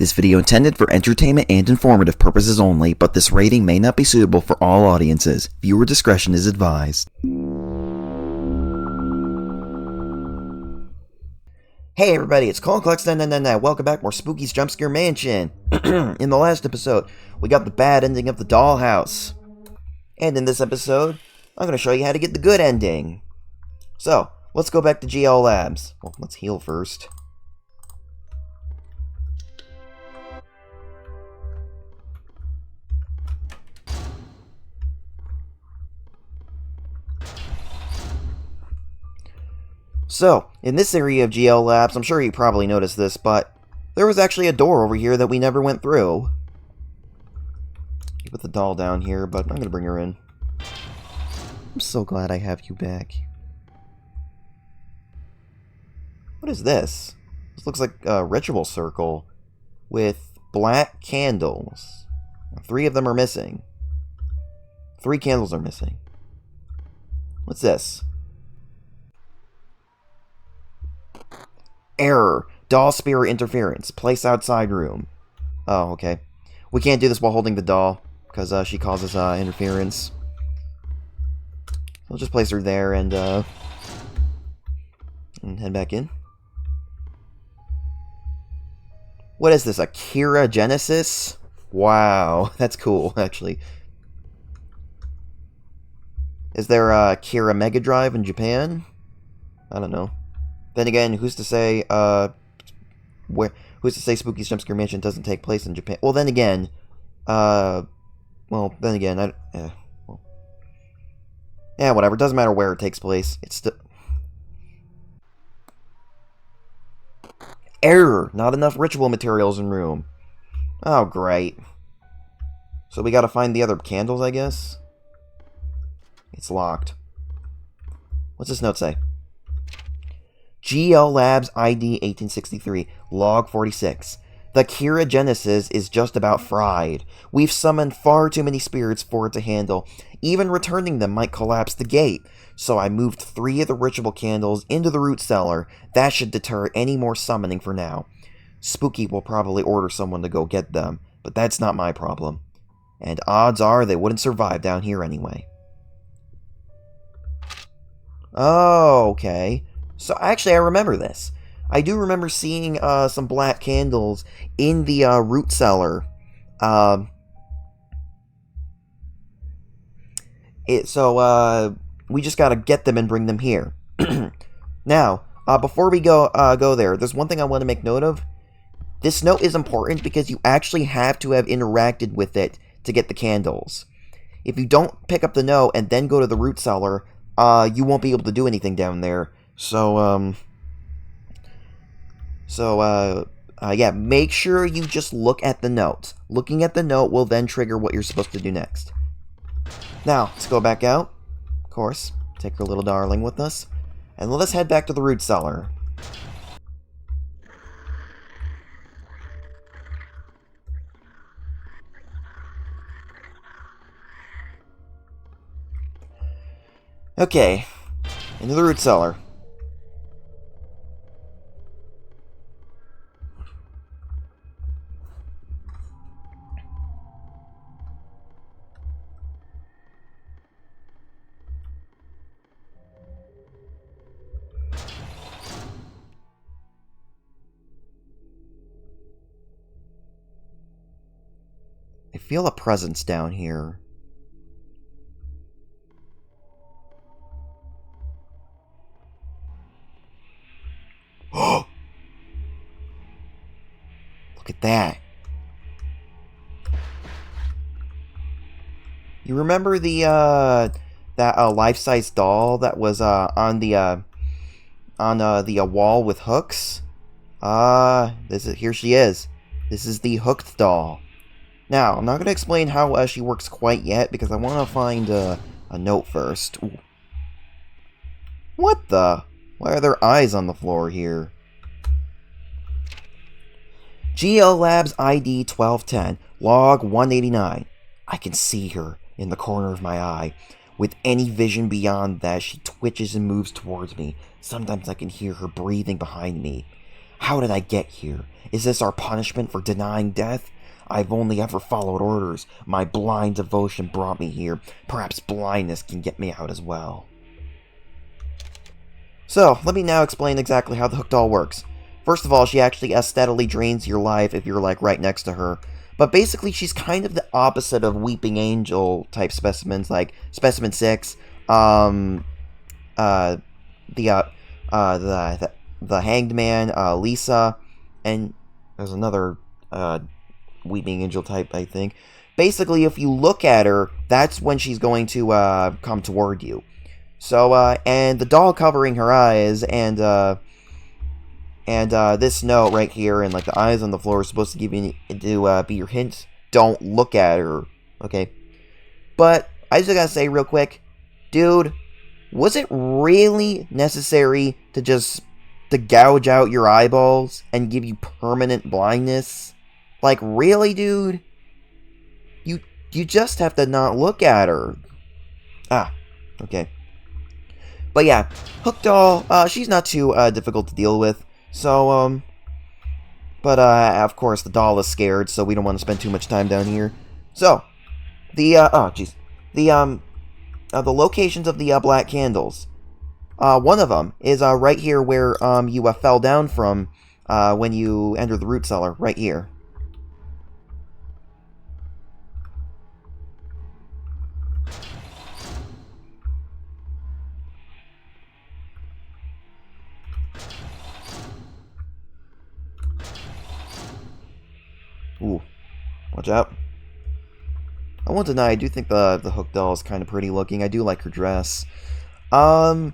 This video intended for entertainment and informative purposes only, but this rating may not be suitable for all audiences. Viewer discretion is advised. Hey everybody, it's ColonClex999. Welcome back, more Spooky's Jumpscare Mansion. In the last episode, we got the bad ending of the Dollhouse. And in this episode, I'm going to show you how to get the good ending. So, let's go back to GL Labs. Well, let's heal first. So, in this area of GL Labs, I'm sure you probably noticed this, but there was actually a door over here that we never went through. You put the doll down here, but I'm going to bring her in. I'm so glad I have you back. What is this? This looks like a ritual circle with black candles. 3 of them are missing. 3 candles are missing. What's this? Error. Doll spirit interference. Place outside room. Oh, okay. We can't do this while holding the doll, because she causes interference. We'll just place her there and head back in. What is this? A Kira Genesis? Wow, that's cool, actually. Is there a Kira Mega Drive in Japan? I don't know. Then again, who's to say, who's to say Spooky's Jumpscare Mansion doesn't take place in Japan? Well, then again, well, yeah, whatever. Doesn't matter where it takes place. It's still... Error! Not enough ritual materials in room. Oh, great. So we gotta find the other candles, I guess? It's locked. What's this note say? GL Labs ID 1863, Log 46. The Kira Genesis is just about fried. We've summoned far too many spirits for it to handle. Even returning them might collapse the gate. So I moved 3 of the ritual candles into the root cellar. That should deter any more summoning for now. Spooky will probably order someone to go get them, but that's not my problem. And odds are they wouldn't survive down here anyway. Oh, okay. So, actually, I remember this. I do remember seeing some black candles in the root cellar. We just gotta get them and bring them here. Now, before we go there, there's one thing I want to make note of. This note is important because you actually have to have interacted with it to get the candles. If you don't pick up the note and then go to the root cellar, you won't be able to do anything down there. So, yeah, make sure you just look at the note. Looking at the note will then trigger what you're supposed to do next. Now, let's go back out. Of course, take our little darling with us. And let us head back to the root cellar. Okay, into the root cellar. I feel a presence down here. Oh! Look at that. You remember the that life-size doll that was on the wall with hooks? Here she is. This is the hooked doll. Now, I'm not going to explain how she works quite yet, because I want to find a note first. Ooh. What the? Why are there eyes on the floor here? GL Labs ID 1210, Log 189. I can see her in the corner of my eye. With any vision beyond that, she twitches and moves towards me. Sometimes I can hear her breathing behind me. How did I get here? Is this our punishment for denying death? I've only ever followed orders. My blind devotion brought me here. Perhaps blindness can get me out as well. So, let me now explain exactly how the hook doll works. First of all, she actually steadily drains your life if you're, like, right next to her. But basically, she's kind of the opposite of Weeping Angel type specimens, like Specimen 6, the Hanged Man, Lisa, and there's another, Weeping Angel type, I think. Basically, if you look at her, that's when she's going to, come toward you. So, and the doll covering her eyes, and this note right here, and, like, the eyes on the floor is supposed to give you, be your hint. Don't look at her, okay? But, I just gotta say real quick, dude, was it really necessary to gouge out your eyeballs and give you permanent blindness? Like, really, dude? You just have to not look at her. Ah, okay. But yeah, Hook Doll, she's not too difficult to deal with. So, but of course the doll is scared, so we don't want to spend too much time down here. So, the locations of the black candles. One of them is right here where you fell down from when you entered the root cellar, right here. Ooh, watch out. I won't deny, I do think the Hook Doll is kind of pretty looking. I do like her dress. The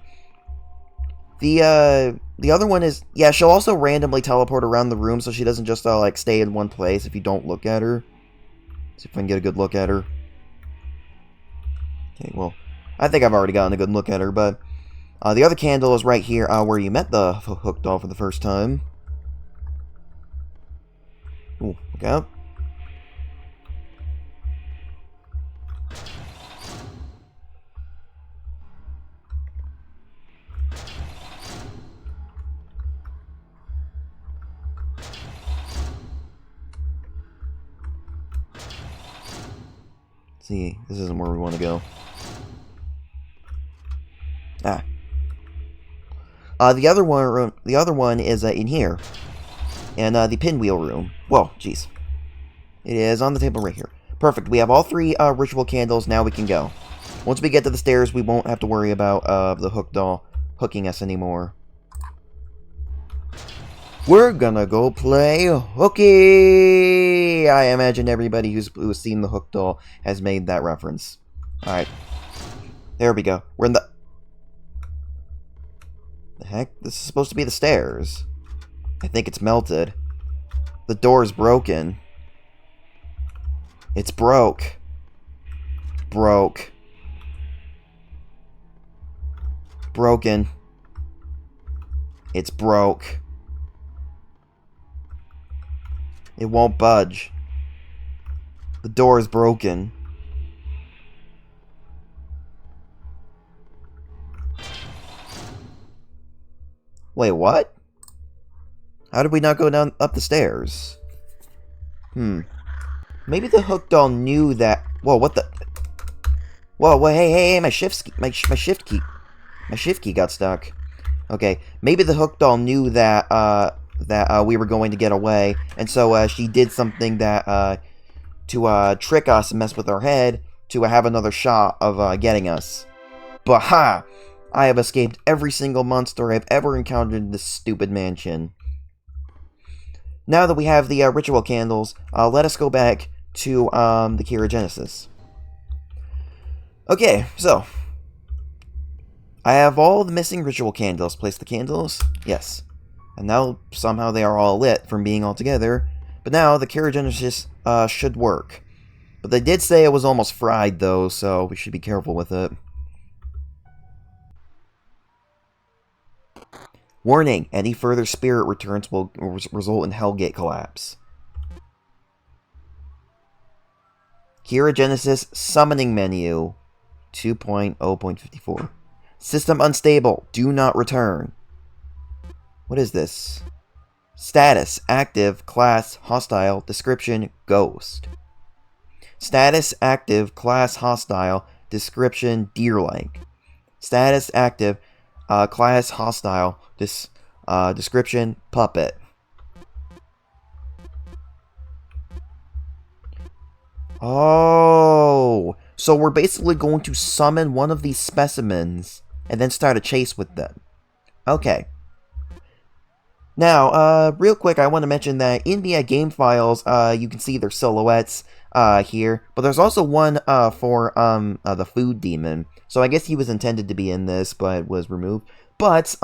other one is, yeah, she'll also randomly teleport around the room, so she doesn't just, like, stay in one place if you don't look at her. See if I can get a good look at her. Okay, well, I think I've already gotten a good look at her, but the other candle is right here, where you met the Hook Doll for the first time. Ooh, look out. See, this isn't where we want to go. Ah. The other one is in here. And the pinwheel room. Whoa, jeez. It is on the table right here. Perfect. We have all three ritual candles. Now we can go. Once we get to the stairs, we won't have to worry about the Hook Doll hooking us anymore. We're gonna go play hooky! I imagine everybody who's seen the Hook Doll has made that reference. Alright. There we go. We're in the... The heck? This is supposed to be the stairs. I think it's melted. The door's broken. It's broke. Broke. Broken. It's broke. It won't budge. The door is broken. Wait, what? How did we not go down up the stairs? Maybe the Hook Doll knew that. Whoa, what the? Whoa, hey, my shift key got stuck. Okay, maybe the Hook Doll knew that we were going to get away, and so she did something that to trick us and mess with our head to have another shot of getting us. But ha! I have escaped every single monster I've ever encountered in this stupid mansion. Now that we have the ritual candles, let us go back to the Keragenesis. Okay, so I have all the missing ritual candles. Place the candles? Yes. And now somehow they are all lit from being all together. But now the Keragenesis should work. But they did say it was almost fried though, so we should be careful with it. Warning, any further spirit returns will result in Hellgate collapse. Keragenesis summoning menu 2.0.54. System unstable. Do not return. What is this? Status, active, class, hostile, description, ghost. Status, active, class, hostile, description, deer-like. Status, active, class, hostile, description, puppet. Oh, so we're basically going to summon one of these specimens and then start a chase with them. Okay. Now, real quick, I want to mention that in the game files, you can see their silhouettes here, but there's also one for the food demon. So I guess he was intended to be in this, but was removed. But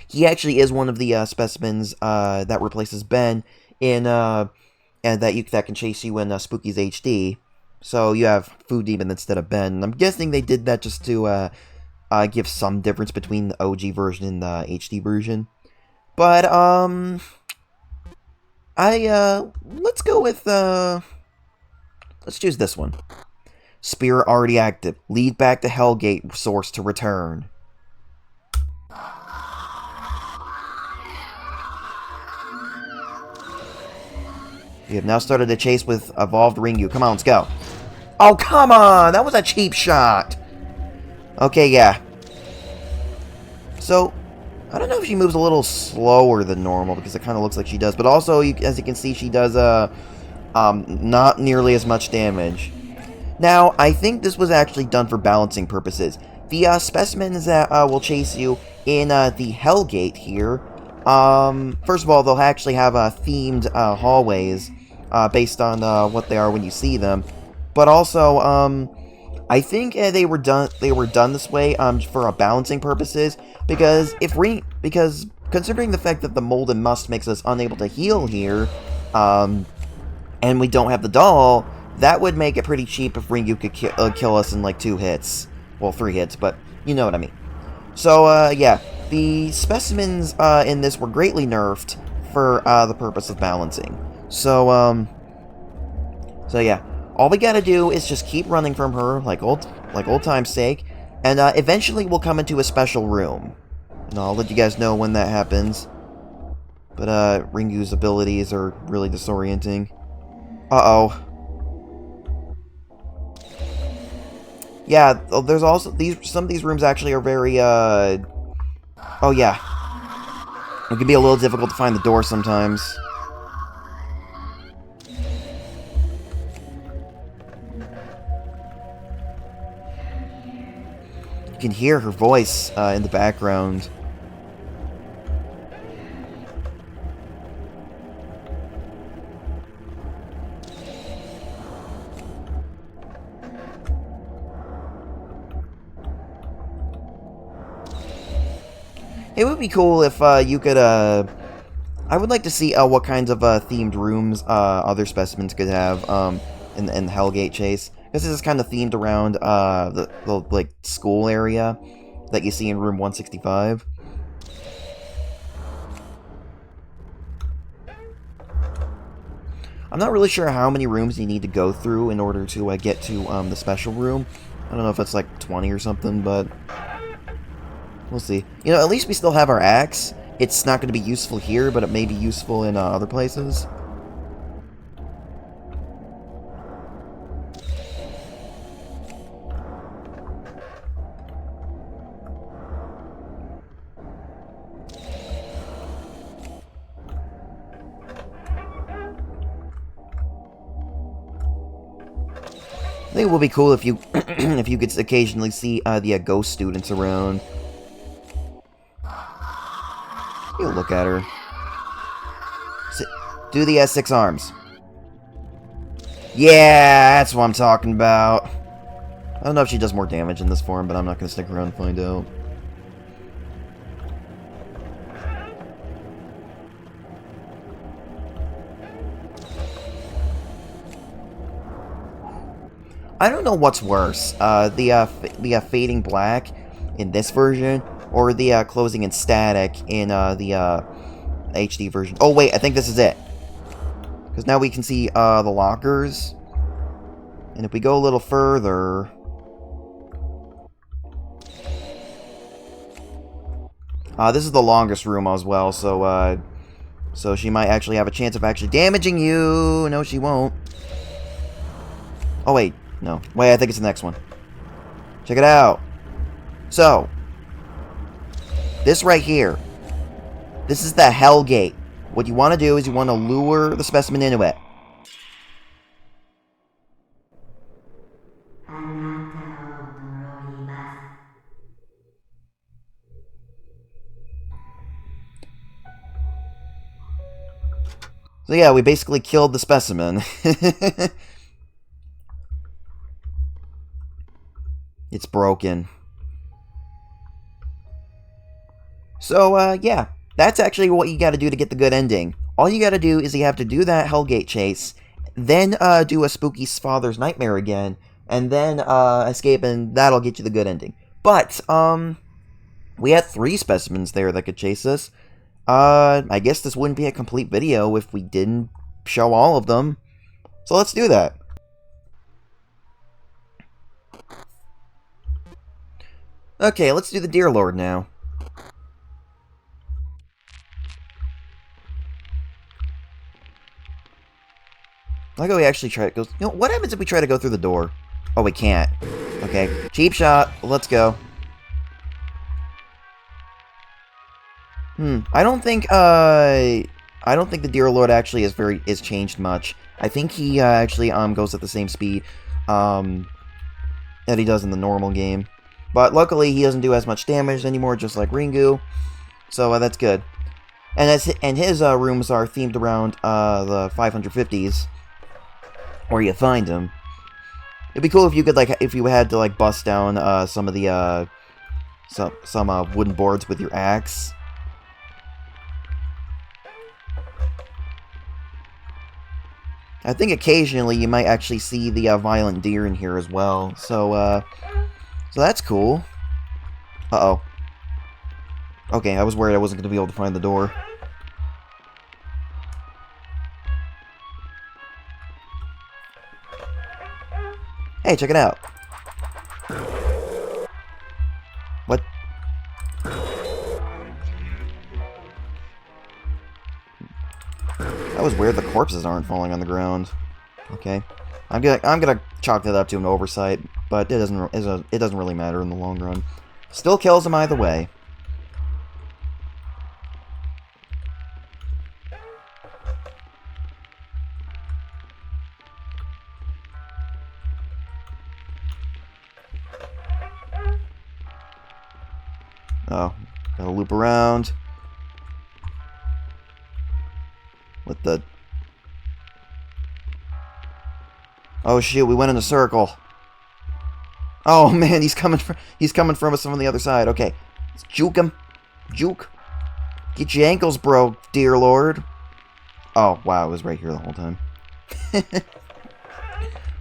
he actually is one of the specimens that replaces Ben in and that can chase you in Spooky's HD. So you have Food Demon instead of Ben. And I'm guessing they did that just to give some difference between the OG version and the HD version. But let's go with let's choose this one. Spirit already active. Lead back to Hellgate source to return. We have now started a chase with evolved Ringu. Come on, let's go. Oh, come on! That was a cheap shot! Okay, yeah. So, I don't know if she moves a little slower than normal, because it kind of looks like she does. But also, as you can see, she does not nearly as much damage. Now, I think this was actually done for balancing purposes. The specimens that will chase you in the Hellgate here, first of all, they'll actually have themed hallways based on what they are when you see them. But also, I think they were done this way for balancing purposes, because considering the fact that the mold and must makes us unable to heal here, and we don't have the doll, that would make it pretty cheap if Ringu could kill us in like 2 hits. Well, 3 hits, but you know what I mean. So, yeah, the specimens in this were greatly nerfed for the purpose of balancing. So yeah, all we gotta do is just keep running from her, like old time's sake, and eventually we'll come into a special room. And I'll let you guys know when that happens. But Ringu's abilities are really disorienting. Uh-oh. Yeah, there's also some of these rooms actually are very oh yeah. It can be a little difficult to find the door sometimes. You can hear her voice in the background. It would be cool if you could, I would like to see what kinds of themed rooms other specimens could have in the Hellgate chase. Because this is kind of themed around the like school area that you see in room 165. I'm not really sure how many rooms you need to go through in order to get to the special room. I don't know if it's like 20 or something, but we'll see. You know, at least we still have our axe. It's not going to be useful here, but it may be useful in other places. I think it would be cool if you if you could occasionally see the ghost students around. You look at her. Do the 6 arms. Yeah, that's what I'm talking about. I don't know if she does more damage in this form, but I'm not going to stick around and find out. I don't know what's worse, the fading black in this version, or the closing in static in the HD version. Oh wait, I think this is it. Because now we can see the lockers. And if we go a little further... this is the longest room as well, so So she might actually have a chance of actually damaging you. No, she won't. Oh, wait. No. Wait, I think it's the next one. Check it out. So, this right here. This is the Hell Gate. What you want to do is you want to lure the specimen into it. So yeah, we basically killed the specimen. It's broken. So, yeah. That's actually what you gotta do to get the good ending. All you gotta do is you have to do that Hellgate chase, then, do a spooky father's nightmare again, and then, escape, and that'll get you the good ending. But, we had 3 specimens there that could chase us. I guess this wouldn't be a complete video if we didn't show all of them. So let's do that. Okay, let's do the Deer Lord now. I go we actually try to go... You know, what happens if we try to go through the door? Oh, we can't. Okay, cheap shot. Let's go. I don't think the Deer Lord actually is changed much. I think he actually goes at the same speed that he does in the normal game. But luckily he doesn't do as much damage anymore, just like Ringu. So that's good. And his rooms are themed around the 550s, where you find him. It'd be cool if you could if you had to bust down some of the some wooden boards with your axe. I think occasionally you might actually see the violent deer in here as well. So that's cool. Uh-oh. Okay, I was worried I wasn't going to be able to find the door. Hey, check it out. What? That was weird. The corpses aren't falling on the ground. Okay, I'm gonna chalk that up to an oversight, but it doesn't really matter in the long run. Still kills him either way. Oh, gotta loop around. What the... Oh shoot, we went in a circle. Oh man, he's coming from us from the other side. Okay, let's juke him. Juke. Get your ankles broke, dear lord. Oh wow, it was right here the whole time.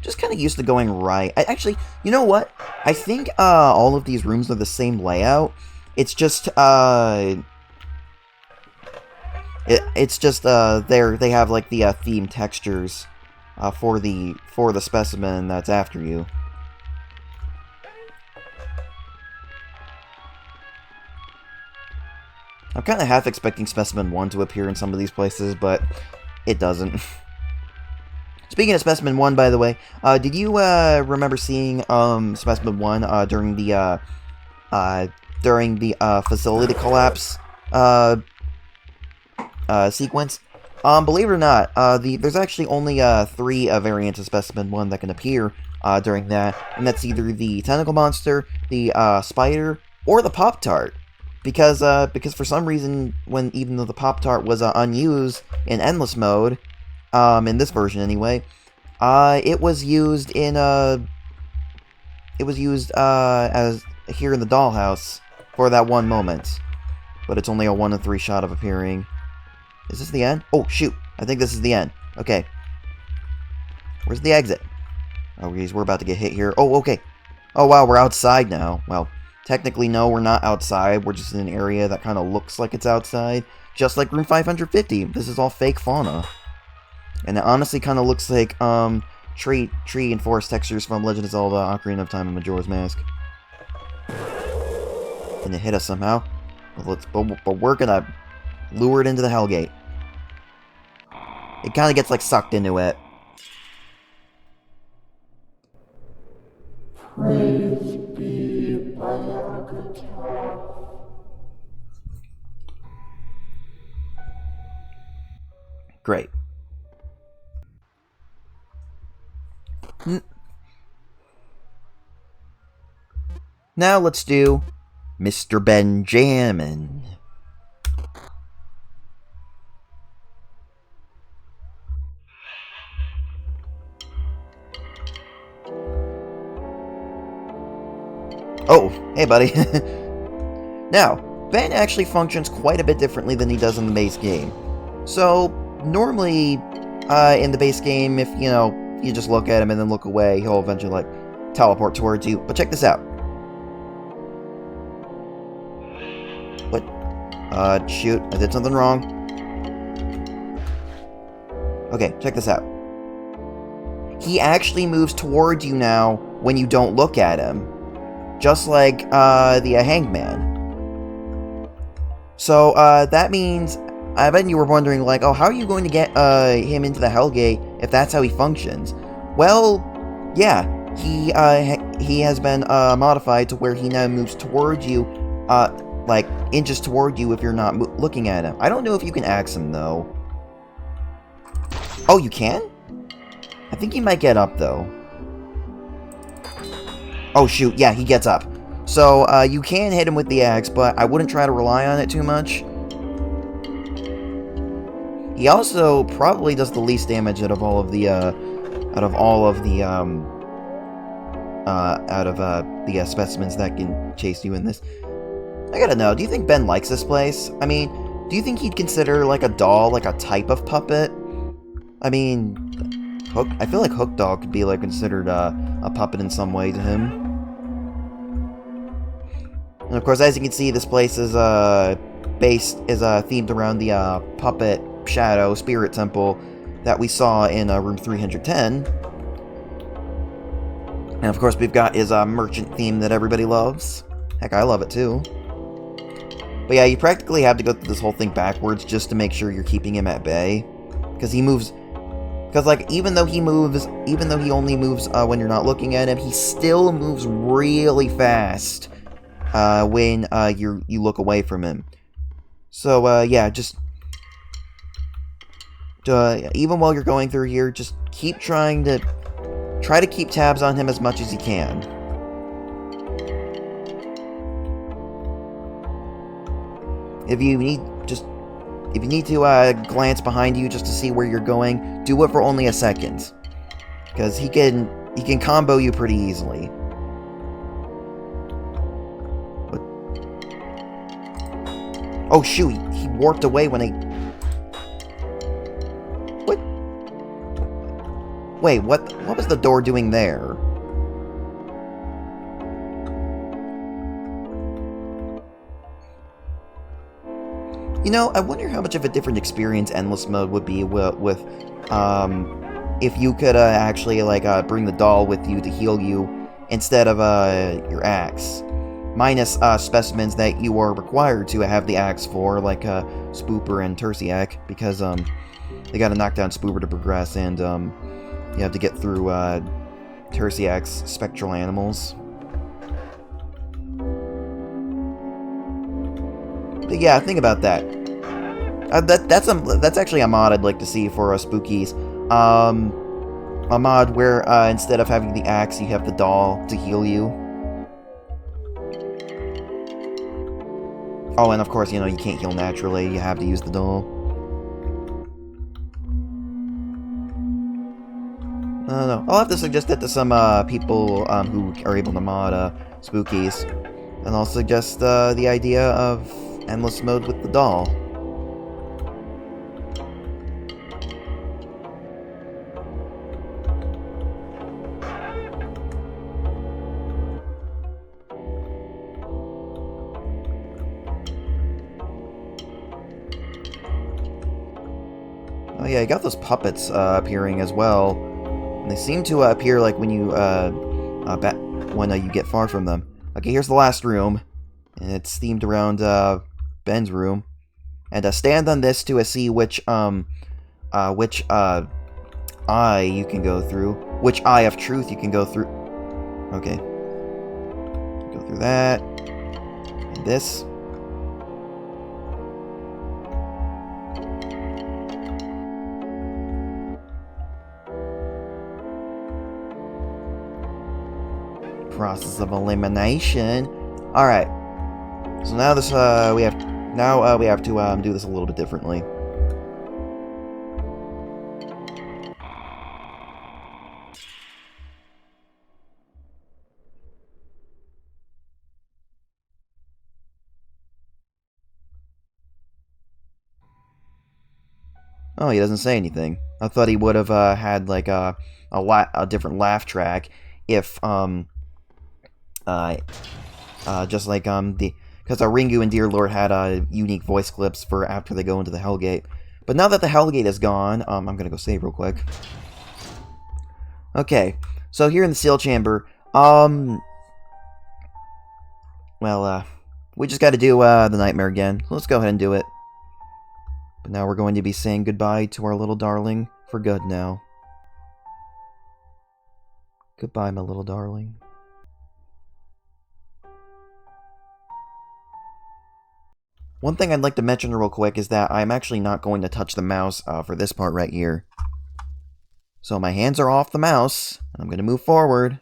Just kind of used to going right. Actually, you know what? I think all of these rooms are the same layout. It's just they have like the theme textures for the specimen that's after you. I'm kind of half expecting Specimen 1 to appear in some of these places, but it doesn't. Speaking of Specimen 1, by the way, did you remember seeing Specimen 1 during the facility collapse sequence? Believe it or not, there's actually only 3 variants of Specimen 1 that can appear during that, and that's either the Tentacle Monster, the Spider, or the Pop-Tart. Because for some reason, even though the Pop-Tart was unused in Endless Mode, in this version anyway, it was used as here in the Dollhouse for that one moment. But it's only a 1 in 3 shot of appearing. Is this the end? Oh, shoot. I think this is the end. Okay. Where's the exit? Oh, geez, we're about to get hit here. Oh, okay. Oh, wow, we're outside now. Well, technically, no, we're not outside. We're just in an area that kind of looks like it's outside. Just like room 550. This is all fake fauna. And it honestly kind of looks like tree and forest textures from Legend of Zelda Ocarina of Time and Majora's Mask. Can it hit us somehow? But we're gonna lure it into the Hellgate. it kind of gets, like, sucked into it. Praise be Deviantart. Great. Now let's do Mr. Benjamin. Oh, hey buddy. Now, Ben actually functions quite a bit differently than he does in the base game. So, normally, in the base game, if, you know, you just look at him and then look away, he'll eventually, like, teleport towards you. But check this out. What? Shoot, I did something wrong. Okay, check this out. He actually moves towards you now when you don't look at him. Just like, the Hangman. So, that means, I bet you were wondering, like, oh, how are you going to get, him into the Hellgate if that's how he functions? Well, yeah, he has been, modified to where he now moves towards you, like, inches toward you if you're not looking at him. I don't know if you can axe him, though. Oh, you can? I think he might get up, though. Oh, shoot, yeah, he gets up. So, you can hit him with the axe, but I wouldn't try to rely on it too much. He also probably does the least damage out of all of the, specimens that can chase you in this. I gotta know, do you think Ben likes this place? I mean, do you think he'd consider, like, a doll, like, a type of puppet? I mean, I feel like Hook Dog could be, like, considered, a puppet in some way to him. And of course, as you can see, this place is, themed around the, puppet shadow spirit temple that we saw in, room 310. And of course, we've got his, merchant theme that everybody loves. Heck, I love it too. But yeah, you practically have to go through this whole thing backwards just to make sure you're keeping him at bay. Because he moves... Because, like, even though he only moves when you're not looking at him, he still moves really fast when you look away from him. So, yeah, just... even while you're going through here, just keep try to keep tabs on him as much as you can. If you need to glance behind you just to see where you're going, do it for only a second, because he can combo you pretty easily. But, oh shoot! He warped away when I. What? Wait, what? What was the door doing there? You know, I wonder how much of a different experience Endless Mode would be with if you could actually, like, bring the doll with you to heal you instead of, your axe. Minus, specimens that you are required to have the axe for, like, Spooper and Tertiac, because, they gotta knock down Spooper to progress, and, you have to get through, Tertiac's spectral animals. But yeah, think about that. That's actually a mod I'd like to see for Spookies. A mod where instead of having the axe, you have the doll to heal you. Oh, and of course, you know, you can't heal naturally. You have to use the doll. I don't know. I'll have to suggest that to some people who are able to mod Spookies. And I'll suggest the idea of Endless Mode with the doll. Oh yeah, you got those puppets appearing as well. And they seem to appear like when you you get far from them. Okay, here's the last room. And it's themed around Ben's room. And stand on this to see which which eye you can go through. Which eye of truth you can go through. Okay. Go through that. And this. Process of elimination. Alright. So now this we have to do this a little bit differently. Oh, he doesn't say anything. I thought he would have had like a different laugh track if just like because Ringu and Dear Lord had unique voice clips for after they go into the Hellgate. But now that the Hellgate is gone, I'm gonna go save real quick. Okay, so here in the Seal Chamber, well, we just got to do the Nightmare again. Let's go ahead and do it. But now we're going to be saying goodbye to our little darling for good now. Goodbye, my little darling. One thing I'd like to mention real quick is that I'm actually not going to touch the mouse for this part right here. So my hands are off the mouse, and I'm going to move forward.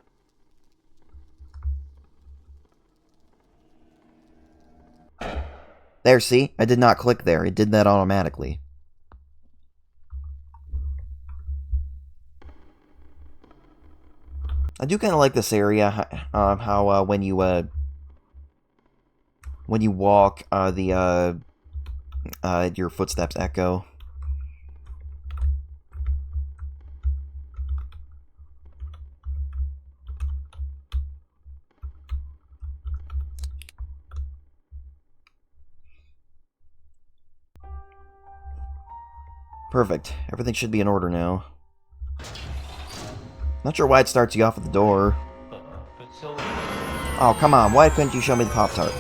There, see? I did not click there. It did that automatically. I do kind of like this area, how when you walk, your footsteps echo. Perfect. Everything should be in order now. Not sure why it starts you off at the door. Oh, come on. Why couldn't you show me the Pop-Tart?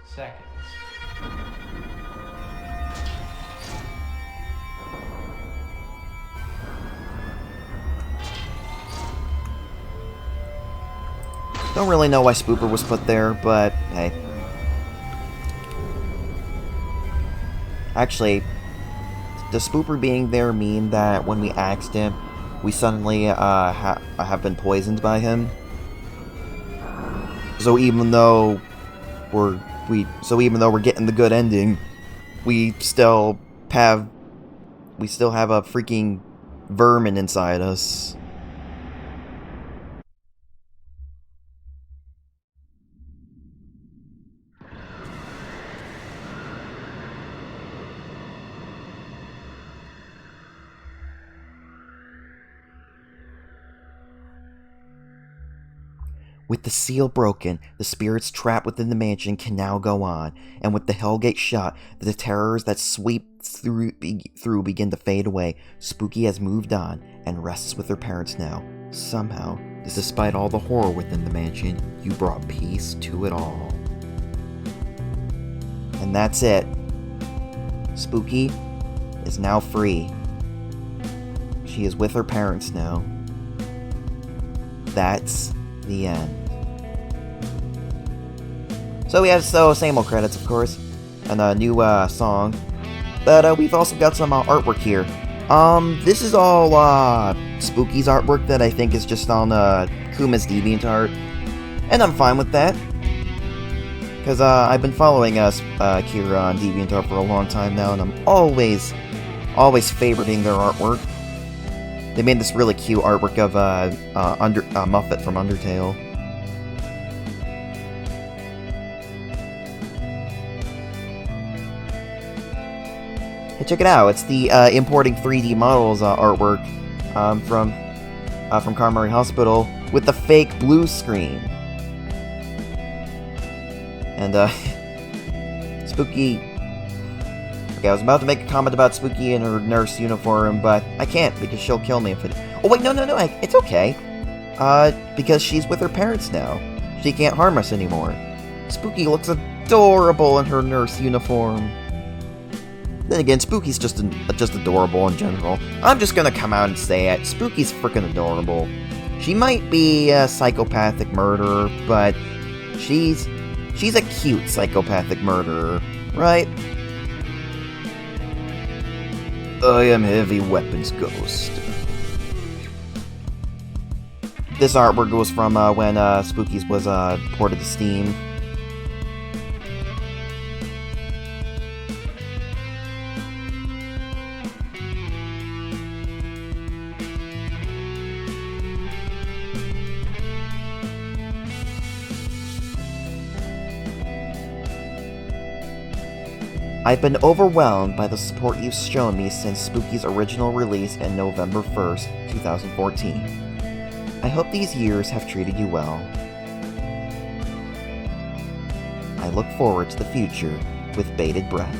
Seconds. Don't really know why Spooper was put there, but hey. Actually, does Spooper being there mean that when we axed him, we suddenly have been poisoned by him? So even though we're getting the good ending, we still have a freaking vermin inside us. With the seal broken, the spirits trapped within the mansion can now go on, and with the Hellgate shut, the terrors that sweep through begin to fade away. Spooky has moved on, and rests with her parents now. Somehow, despite all the horror within the mansion, you brought peace to it all. And that's it. Spooky is now free. She is with her parents now. That's the end. So we have same old credits, of course, and a new song, but we've also got some artwork here. This is all Spooky's artwork that I think is just on Kuma's Deviantart, and I'm fine with that, because I've been following Kira on Deviantart for a long time now, and I'm always favoriting their artwork. They made this really cute artwork of Muffet from Undertale. Hey, check it out! It's the importing 3D models artwork from Karamari Hospital with the fake blue screen. And Spooky. Okay, I was about to make a comment about Spooky in her nurse uniform, but I can't because she'll kill me if it. Oh wait, no, it's okay. Because she's with her parents now. She can't harm us anymore. Spooky looks adorable in her nurse uniform. Then again, Spooky's just adorable in general. I'm just gonna come out and say it. Spooky's freaking adorable. She might be a psychopathic murderer, but she's a cute psychopathic murderer, right? I am Heavy Weapons Ghost. This artwork goes from when Spooky's was ported to Steam. I've been overwhelmed by the support you've shown me since Spooky's original release in November 1st, 2014. I hope these years have treated you well. I look forward to the future with bated breath.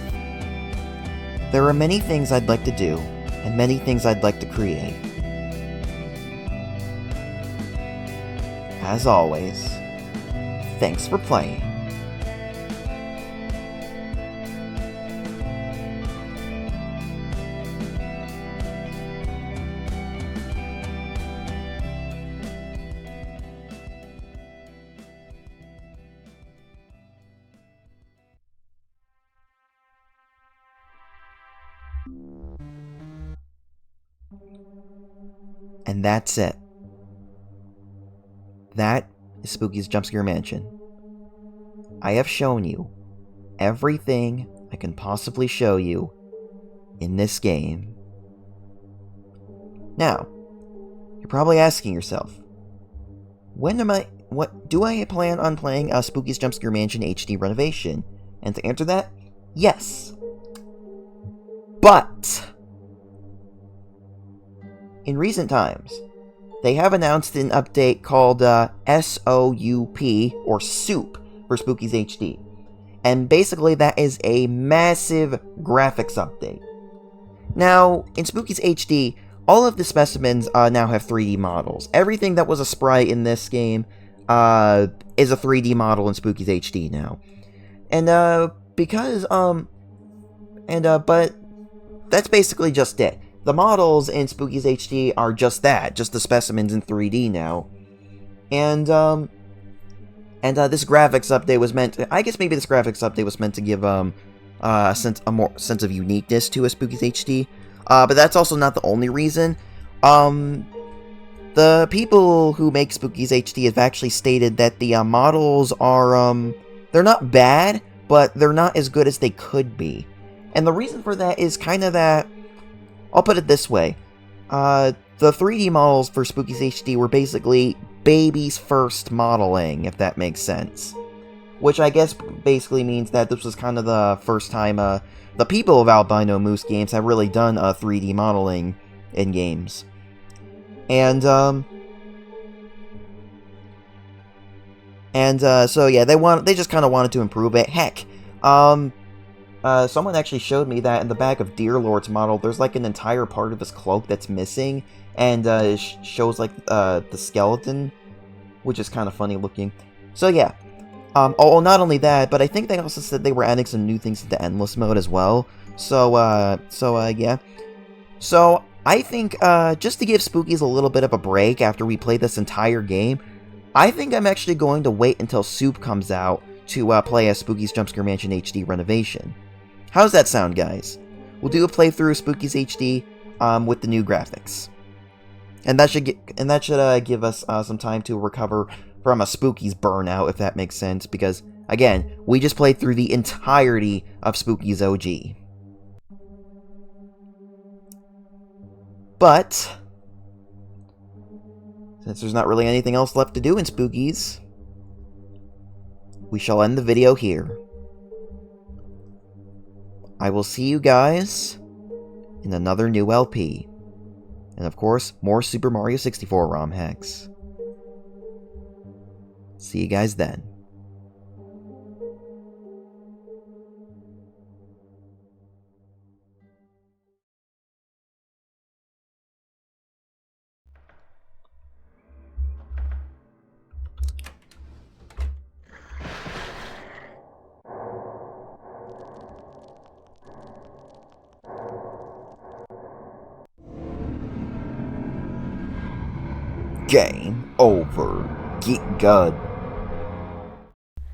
There are many things I'd like to do, and many things I'd like to create. As always, thanks for playing. And that's it. That is Spooky's Jumpscare Mansion. I have shown you everything I can possibly show you in this game. Now, you're probably asking yourself, do I plan on playing Spooky's Jumpscare Mansion HD Renovation? And to answer that, yes. But in recent times, they have announced an update called SOUP, or SOUP, for Spooky's HD. And basically that is a massive graphics update. Now, in Spooky's HD, all of the specimens now have 3D models. Everything that was a sprite in this game is a 3D model in Spooky's HD now. And, but that's basically just it. The models in Spooky's HD are just that, just the specimens in 3D now. And this graphics update was meant to, I guess maybe this graphics update was meant to give a more sense of uniqueness to a Spooky's HD. But that's also not the only reason. The people who make Spooky's HD have actually stated that the models are they're not bad, but they're not as good as they could be. And the reason for that is kind of that, I'll put it this way. The 3D models for Spooky's HD were basically baby's first modeling, if that makes sense. Which I guess basically means that this was kind of the first time the people of Albino Moose Games have really done 3D modeling in games. And so yeah, they just kind of wanted to improve it. Heck, someone actually showed me that in the back of Dearlord's model, there's like an entire part of his cloak that's missing, and shows like the skeleton, which is kind of funny looking. So yeah, not only that, but I think they also said they were adding some new things into Endless Mode as well. So yeah. So I think just to give Spookies a little bit of a break after we play this entire game, I think I'm actually going to wait until Soup comes out to play a Spooky's Jumpscare Mansion HD Renovation. How's that sound, guys? We'll do a playthrough of Spooky's HD with the new graphics, and that should give us some time to recover from a Spooky's burnout, if that makes sense. Because again, we just played through the entirety of Spooky's OG. But since there's not really anything else left to do in Spooky's, we shall end the video here. I will see you guys in another new LP. And of course, more Super Mario 64 ROM hacks. See you guys then. Game over. Get good.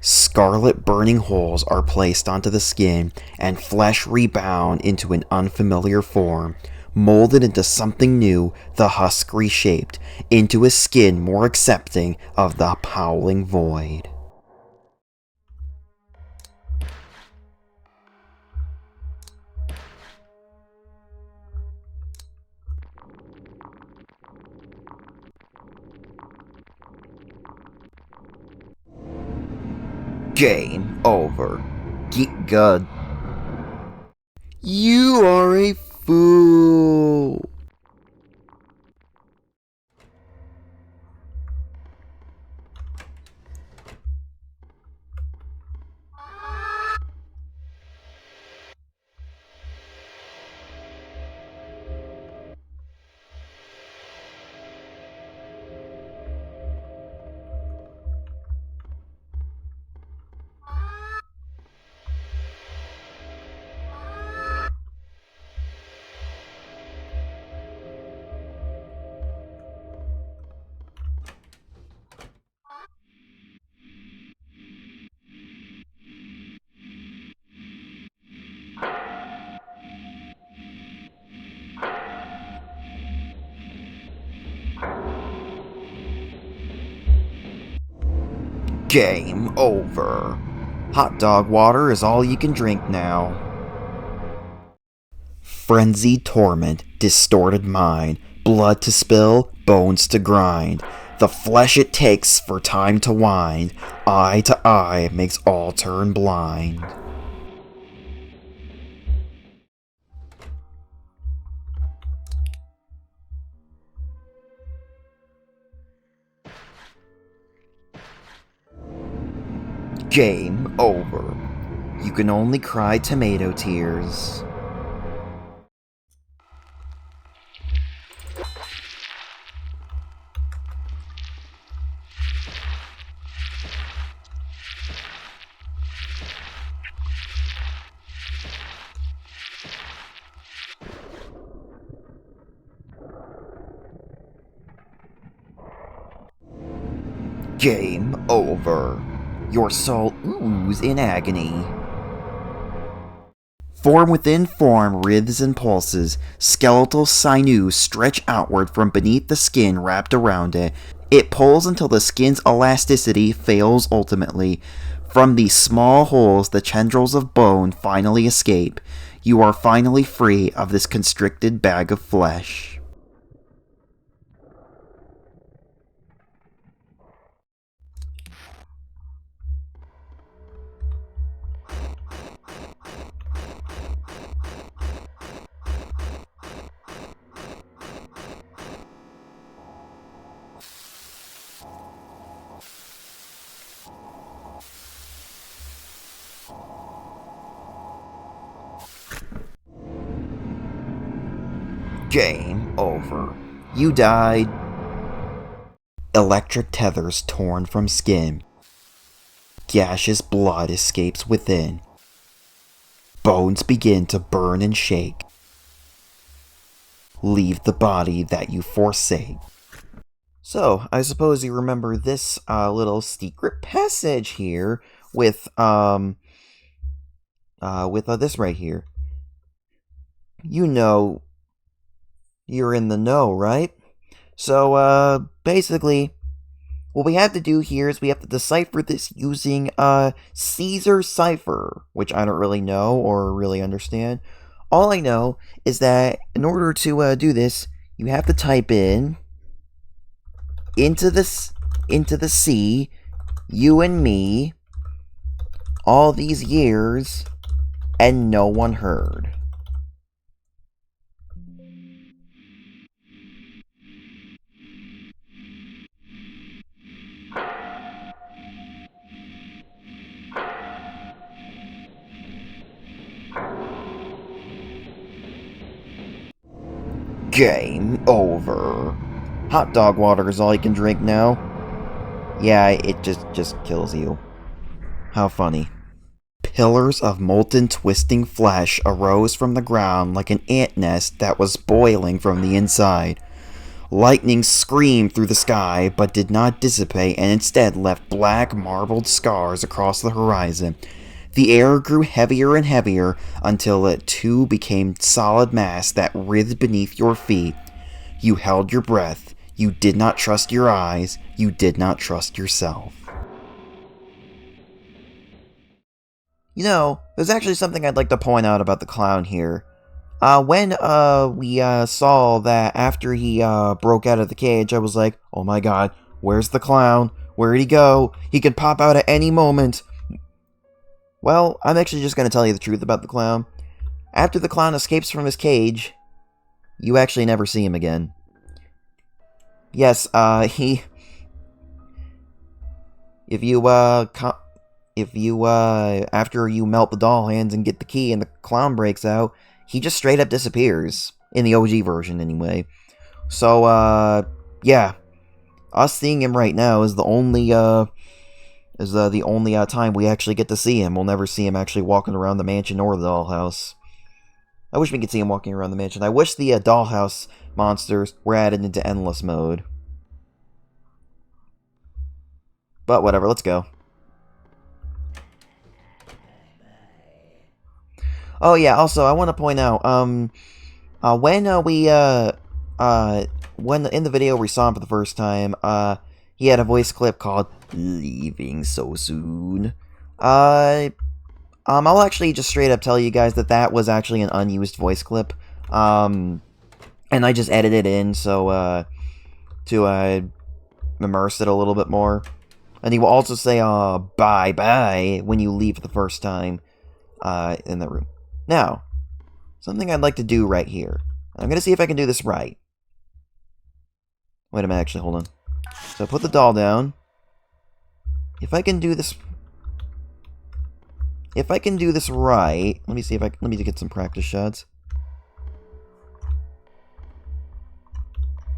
Scarlet burning holes are placed onto the skin, and flesh rebound into an unfamiliar form. Molded into something new, the husk reshaped into a skin more accepting of the howling void. Game over. Get good. You are a fool. Game over. Hot dog water is all you can drink now. Frenzied torment, distorted mind, blood to spill, bones to grind. The flesh it takes for time to wind, eye to eye makes all turn blind. Game over. You can only cry tomato tears. Game over. Your soul ooze in agony. Form within form writhes and pulses. Skeletal sinews stretch outward from beneath the skin wrapped around it. It pulls until the skin's elasticity fails ultimately. From these small holes, the tendrils of bone finally escape. You are finally free of this constricted bag of flesh. Game over. You died. Electric tethers torn from skin. Gaseous blood escapes within. Bones begin to burn and shake. Leave the body that you forsake. So, I suppose you remember this little secret passage here with this right here. You know, you're in the know, right? So, basically, what we have to do here is we have to decipher this using Caesar cipher, which I don't really know or really understand. All I know is that in order to do this, you have to type in into the sea, you and me, all these years, and no one heard. Game over. Hot dog water is all you can drink now. Yeah, it just kills you. How funny. Pillars of molten twisting flesh arose from the ground like an ant nest that was boiling from the inside. Lightning screamed through the sky, but did not dissipate and instead left black marbled scars across the horizon. The air grew heavier and heavier until it too became solid mass that writhed beneath your feet. You held your breath. You did not trust your eyes. You did not trust yourself. You know, there's actually something I'd like to point out about the clown here. When we saw that after he broke out of the cage, I was like, oh my god, where's the clown? Where'd he go? He could pop out at any moment. Well, I'm actually just going to tell you the truth about the clown. After the clown escapes from his cage, you actually never see him again. Yes, after you melt the doll hands and get the key and the clown breaks out, he just straight up disappears. In the OG version, anyway. So, yeah. Us seeing him right now is the only time we actually get to see him. We'll never see him actually walking around the mansion or the dollhouse. I wish we could see him walking around the mansion. I wish the dollhouse monsters were added into endless mode. But whatever, let's go. Oh yeah, also I want to point out, when in the video we saw him for the first time, he had a voice clip called "Leaving So Soon." I'll actually just straight up tell you guys that that was actually an unused voice clip, and I just edited it in so to immerse it a little bit more. And he will also say bye bye when you leave for the first time in that room. Now, something I'd like to do right here. I'm going to see if I can do this right. Wait a minute, actually, hold on. So put the doll down. If I can do this... If I can do this right... Let me see if I... Let me get some practice shots.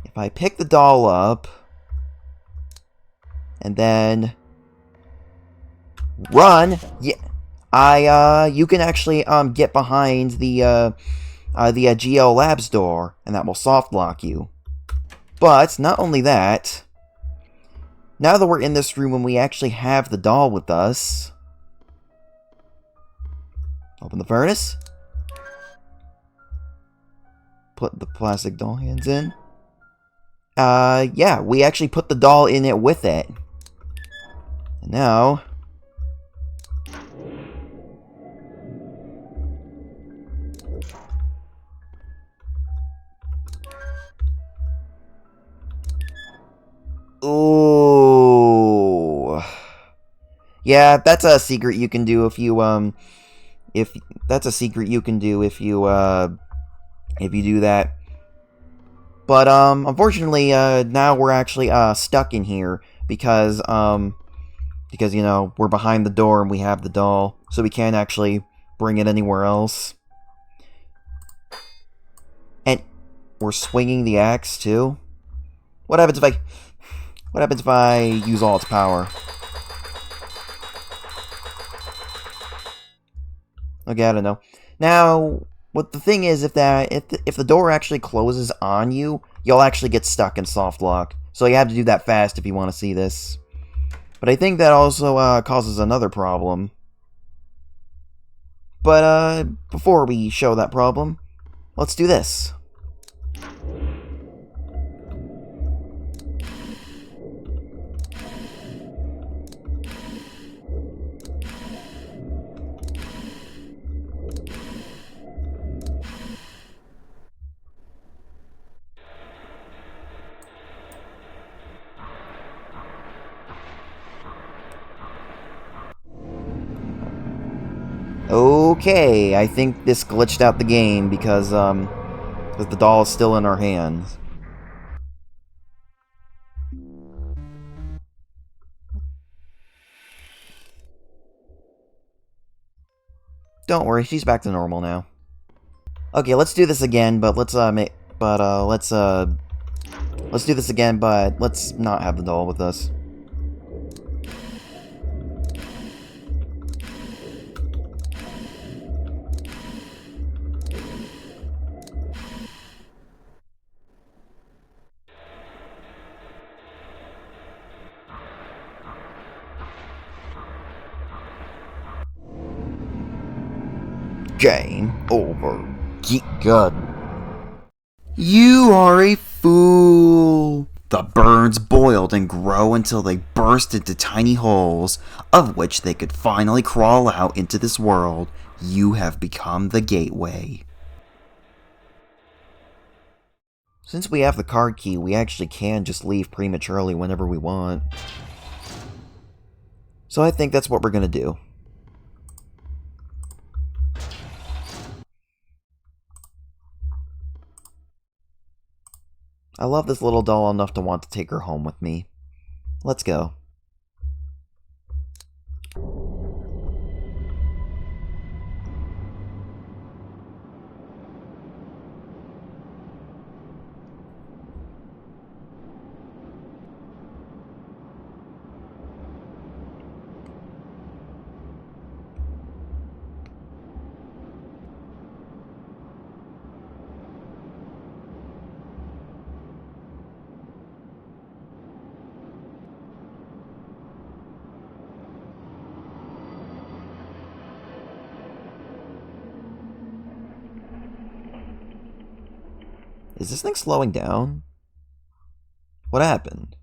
If I pick the doll up... And then... Run! Yeah... you can actually, get behind the GL Labs door, and that will soft lock you. But, not only that, now that we're in this room and we actually have the doll with us, open the furnace, put the plastic doll hands in, yeah, we actually put the doll in it with it. And now... Ooh. Yeah, that's a secret you can do if you, that's a secret you can do if you do that. But, unfortunately, now we're actually, stuck in here because, you know, we're behind the door and we have the doll, so we can't actually bring it anywhere else. And we're swinging the axe, too. What happens if I use all its power? Okay, I don't know. Now, what the thing is, if the door actually closes on you, you'll actually get stuck in soft lock. So you have to do that fast if you want to see this. But I think that also causes another problem. But before we show that problem, let's do this. Okay, I think this glitched out the game because the doll is still in our hands. Don't worry, she's back to normal now. Okay, let's do this again, but let's do this again, but let's not have the doll with us. Game over. Get good. You are a fool. The birds boiled and grow until they burst into tiny holes, of which they could finally crawl out into this world. You have become the gateway. Since we have the card key, we actually can just leave prematurely whenever we want. So I think that's what we're gonna do. I love this little doll enough to want to take her home with me. Let's go. Is this thing slowing down? What happened?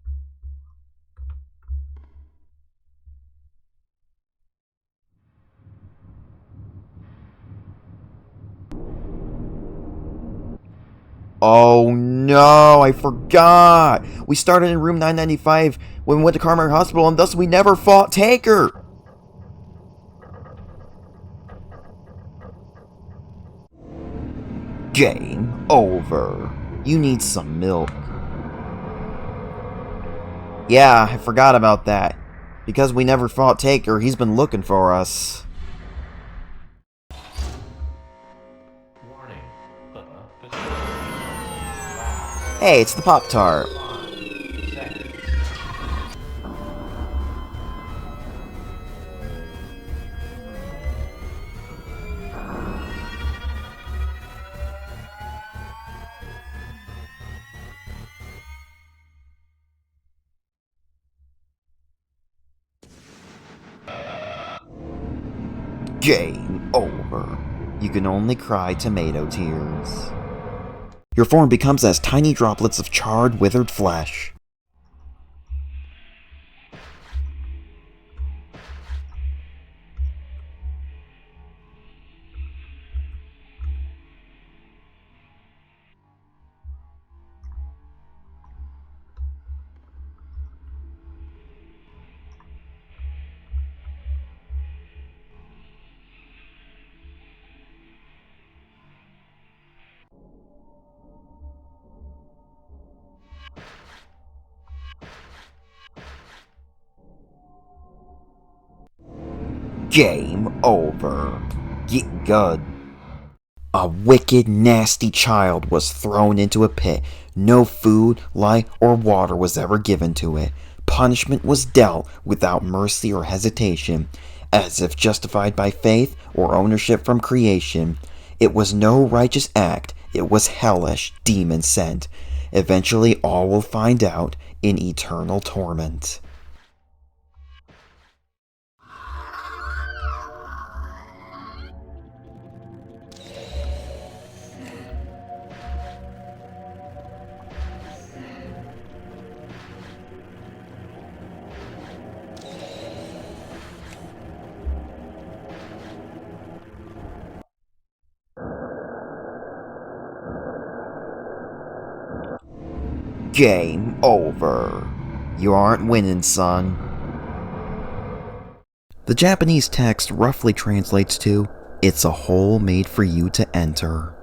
Oh no, I forgot! We started in room 995 when we went to Karamari Hospital, and thus we never fought Taker! Game over. You need some milk. Yeah, I forgot about that. Because we never fought Taker, he's been looking for us. Warning. Hey, it's the Pop-Tart. 5 seconds. Game over. You can only cry tomato tears. Your form becomes as tiny droplets of charred, withered flesh. Game over. Get good. A wicked, nasty child was thrown into a pit. No food, light, or water was ever given to it. Punishment was dealt without mercy or hesitation, as if justified by faith or ownership from creation. It was no righteous act, it was hellish, demon sent. Eventually all will find out in eternal torment. Game over. You aren't winning, son. The Japanese text roughly translates to, "It's a hole made for you to enter."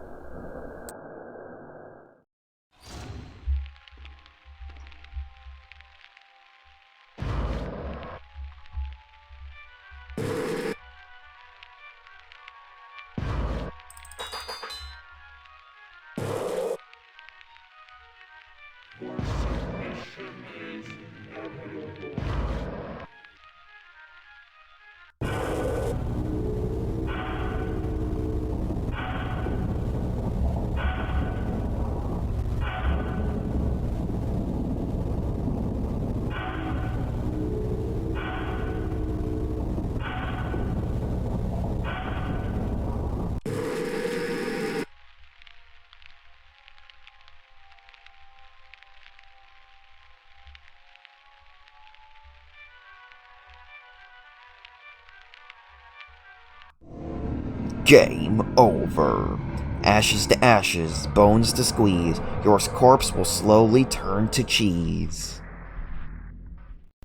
Game over. Ashes to ashes, bones to squeeze, your corpse will slowly turn to cheese.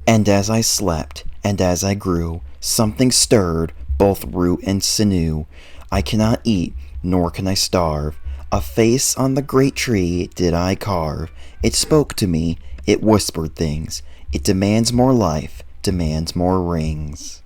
And as I slept, and as I grew, something stirred, both root and sinew. I cannot eat, nor can I starve. A face on the great tree did I carve. It spoke to me, it whispered things. It demands more life, demands more rings.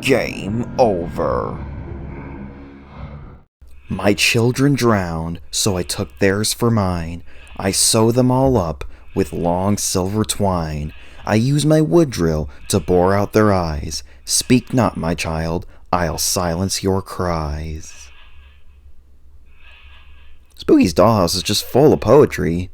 Game over. My children drowned, so I took theirs for mine. I sew them all up with long silver twine. I use my wood drill to bore out their eyes. Speak not, my child, I'll silence your cries. Spooky's Dollhouse is just full of poetry.